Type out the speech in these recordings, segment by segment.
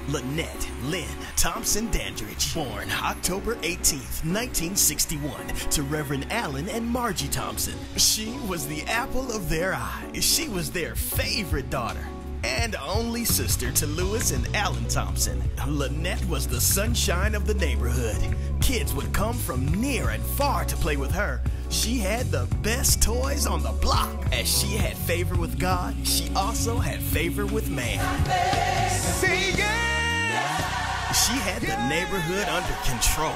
Lynette Lynn Thompson Dandridge, born October 18th, 1961, to Reverend Allen and Margie Thompson. She was the apple of their eye. She was their favorite daughter and only sister to Lewis and Alan Thompson. Lynette was the sunshine of the neighborhood. Kids would come from near and far to play with her. She had the best toys on the block. As she had favor with God, she also had favor with man. Say yeah! She had the neighborhood under control.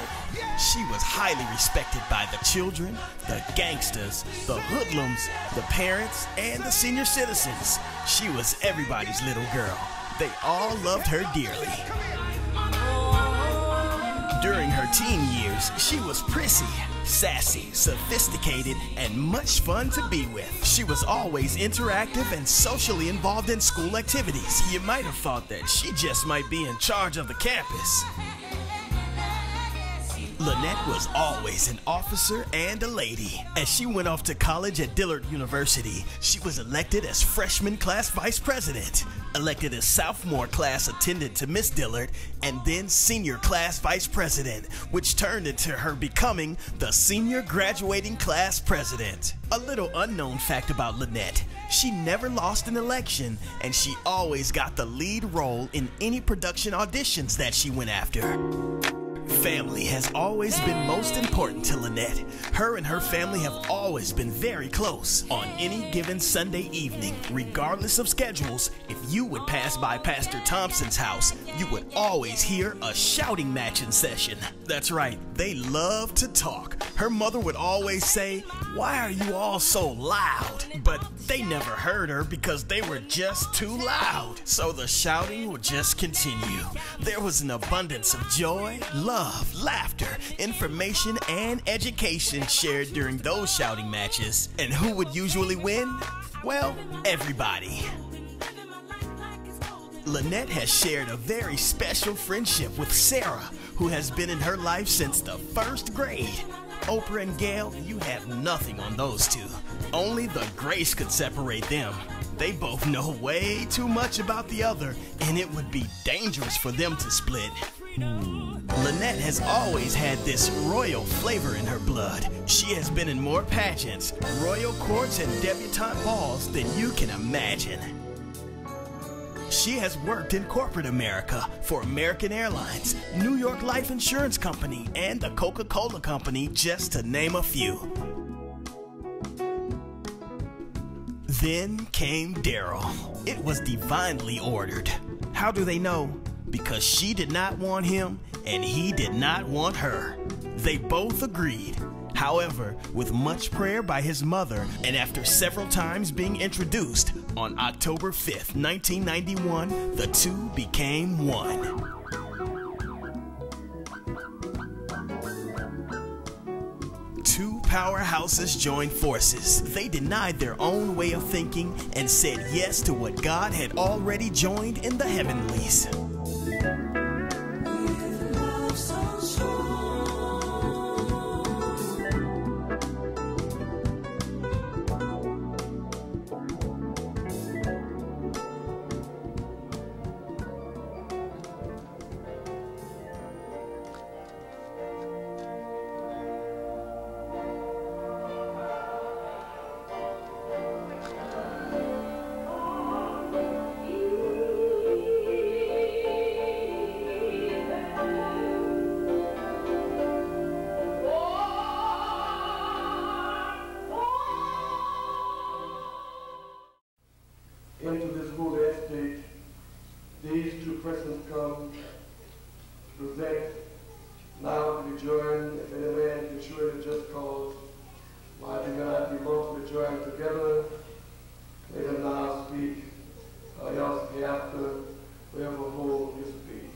She was highly respected by the children, the gangsters, the hoodlums, the parents, and the senior citizens. She was everybody's little girl. They all loved her dearly. During her teen years, she was prissy, sassy, sophisticated, and much fun to be with. She was always interactive and socially involved in school activities. You might have thought that she just might be in charge of the campus. Lynette was always an officer and a lady. As she went off to college at Dillard University, she was elected as freshman class vice president, elected as sophomore class attendant to Miss Dillard, and then senior class vice president, which turned into her becoming the senior graduating class president. A little unknown fact about Lynette: she never lost an election, and she always got the lead role in any production auditions that she went after. Family has always been most important to Lynette. Her and her family have always been very close. On any given Sunday evening, regardless of schedules, if you would pass by Pastor Thompson's house, you would always hear a shouting match in session. That's right, they love to talk. Her mother would always say, "Why are you all so loud?" But they never heard her because they were just too loud. So the shouting would just continue. There was an abundance of joy, love, laughter, information, and education shared during those shouting matches. And who would usually win? Well, everybody. Lynette has shared a very special friendship with Sarah, who has been in her life since the first grade. Oprah and Gail, you have nothing on those two. Only the grace could separate them. They both know way too much about the other, and it would be dangerous for them to split. Lynette has always had this royal flavor in her blood. She has been in more pageants, royal courts, and debutante balls than you can imagine. She has worked in corporate America for American Airlines, New York Life Insurance Company, and the Coca-Cola Company, just to name a few. Then came Daryl. It was divinely ordered. How do they know? Because she did not want him, and he did not want her. They both agreed. However, with much prayer by his mother, and after several times being introduced, on October 5th, 1991, the two became one. Two powerhouses joined forces. They denied their own way of thinking and said yes to what God had already joined in the heavenlies. Into this holy estate, these two persons come to present, now to be joined, if any man can surely just cause, why do not be both be joined together? Let him now speak, or else hereafter will ever hold his peace.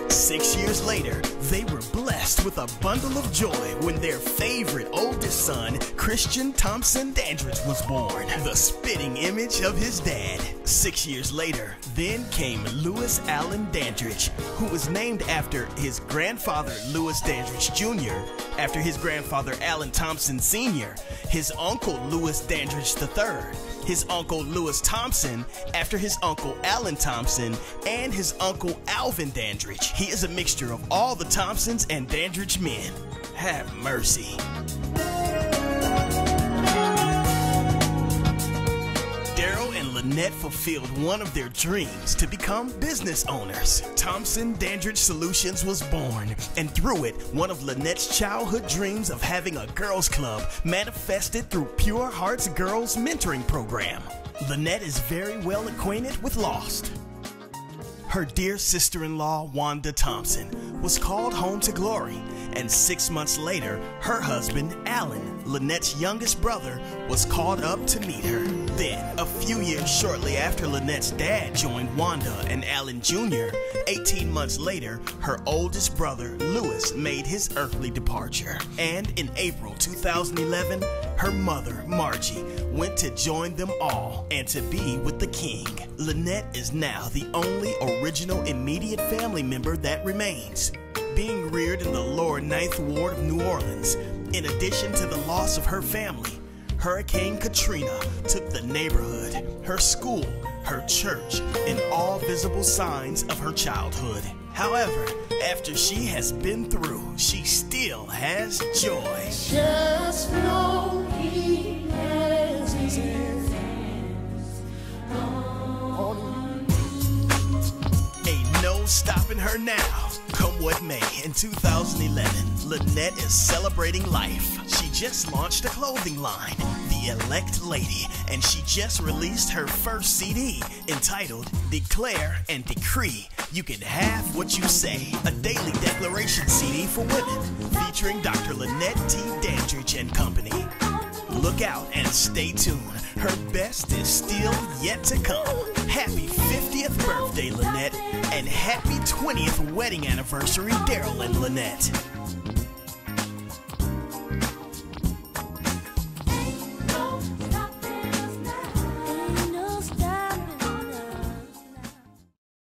Six years later, They were blessed with a bundle of joy when their favorite oldest son, Christian Thompson Dandridge, was born, the spitting image of his dad. 6 years later, then came Lewis Allen Dandridge, who was named after his grandfather, Lewis Dandridge Jr., after his grandfather, Allen Thompson Sr., his uncle, Lewis Dandridge III, his uncle Lewis Thompson, after his uncle Allen Thompson, and his uncle Alvin Dandridge. He is a mixture of all the Thompsons and Dandridge men. Have mercy. Daryl and Lynette fulfilled one of their dreams to become business owners. Thompson Dandridge Solutions was born, and through it, one of Lynette's childhood dreams of having a girls' club manifested through Pure Hearts Girls Mentoring Program. Lynette is very well acquainted with Lost. Her dear sister-in-law, Wanda Thompson, was called home to glory, and 6 months later, her husband, Alan, Lynette's youngest brother, was called up to meet her. Then, a few years shortly after Lynette's dad joined Wanda and Alan Jr., 18 months later, her oldest brother, Lewis, made his earthly departure. And in April 2011, her mother, Margie, went to join them all and to be with the king. Lynette is now the only original immediate family member that remains. Being reared in the lower 9th Ward of New Orleans, in addition to the loss of her family, Hurricane Katrina took the neighborhood, her school, her church, and all visible signs of her childhood. However, after she has been through, she still has joy. Just know he has his hands on you. Ain't no stopping her now. Come what may, in 2011, Lynette is celebrating life. She just launched a clothing line, The Elect Lady, and she just released her first CD entitled Declare and Decree You Can Have What You Say, a daily declaration CD for women, featuring Dr. Lynette T. Dandridge and Company. Look out and stay tuned. Her best is still yet to come. Happy 50th birthday, Lynette, and happy 20th wedding anniversary, Daryl and Lynette.